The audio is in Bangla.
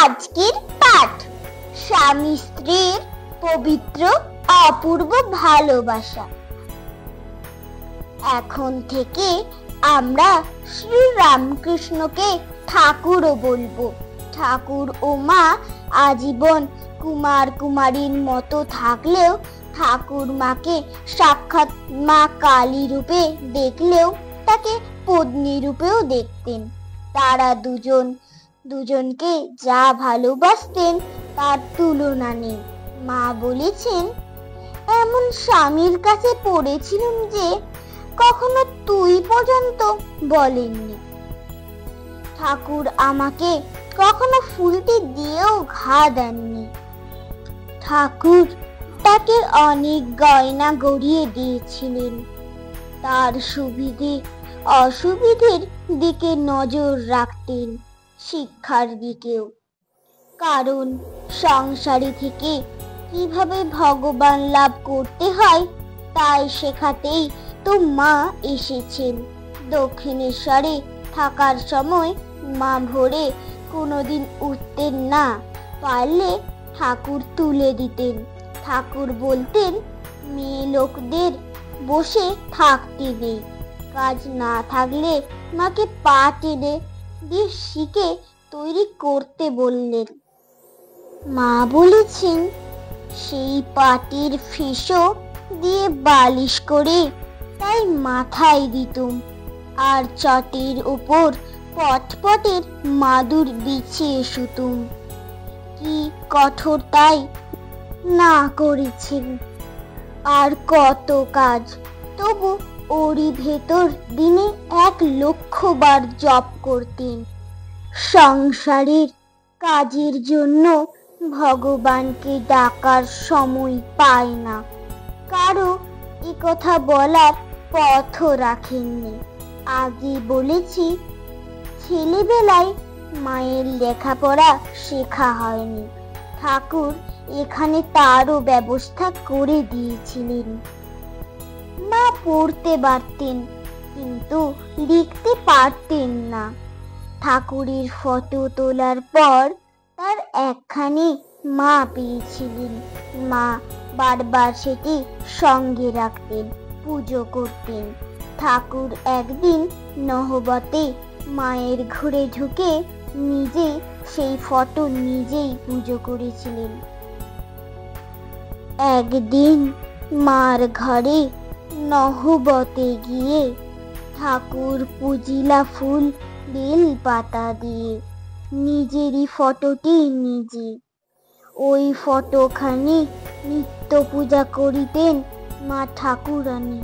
আজকের পাঠ স্বামী স্ত্রীর পবিত্র অপূর্ব ভালোবাসা। এখন থেকে আমরা শ্রী রামকৃষ্ণকে ঠাকুরও বলবো। ঠাকুর ও মা আজীবন কুমার কুমারীর মতো থাকলেও ঠাকুর মাকে সাক্ষাৎ মা কালী রূপে দেখলেও তাকে পত্নী রূপেও দেখতেন। তারা দুজনকে যা ভালোবাসতেন তার তুলনা নেই। মা বলেছেন, এমন স্বামীর কাছে পড়েছিলাম যে কখনো তুই পর্যন্ত বলেননি। ঠাকুর আমাকে কখনো ফুলটি দিয়েও ঘা দেননি। ঠাকুর তাকে অনেক গয়না গড়িয়ে দিয়েছিলেন। তার সুবিধে অসুবিধের দিকে নজর রাখতেন, শিক্ষার দিকেও। কারণ সংসারী থেকে কিভাবে ভগবান লাভ করতে হয় তাই শেখাতেই তো মা এসেছেন। দক্ষিণেশ্বরে থাকার সময় মা ভোরে কোনোদিন উঠতেন না, পারলে ঠাকুর তুলে দিতেন। ঠাকুর বলতেন, মেয়ে লোকদের বসে থাকতে নেই। কাজ না থাকলে মাকে পা টেনে দিয়ে শিখে তৈরি করতে বললেন। মা বলেছেন, সেই পাটির ফিসো দিয়ে বালিশ করে তাই মাথায় দিতুম, আর চটের উপর পটপটের মাদুর বিছিয়ে শুতুম। কি কঠোর তাই না করেছেন, আর কত কাজ, তবু ওরই ভেতর দিনে 1,00,000 বার জপ করতেন। সংসারের কাজের জন্য ভগবানকে ডাকার সময় পায় না, কারো এ কথা বলার পথও রাখেননি। আগে বলেছি, ছেলেবেলায় মায়ের লেখাপড়া শেখা হয়নি। ঠাকুর এখানে তারও ব্যবস্থা করে দিয়েছিলেন। মা পড়তে পারতেন, কিন্তু লিখতে পারতেন না। ঠাকুরের ফটো তোলার পর তার একখানি মা পেয়েছিলেন। মা বারবার সেটি সঙ্গে রাখতেন, পুজো করতেন। ঠাকুর একদিন নহবতে মায়ের ঘরে ঢুকে নিজে সেই ফটো নিজেই পুজো করেছিলেন। একদিন মার ঘরে নহবতে গিয়ে ঠাকুর পুজিলা ফুল বেল পাতা দিয়ে, নিজেরই ফটোটি নিজে। ওই ফটোখানি নিত্য পূজা করিতেন মা ঠাকুরানী।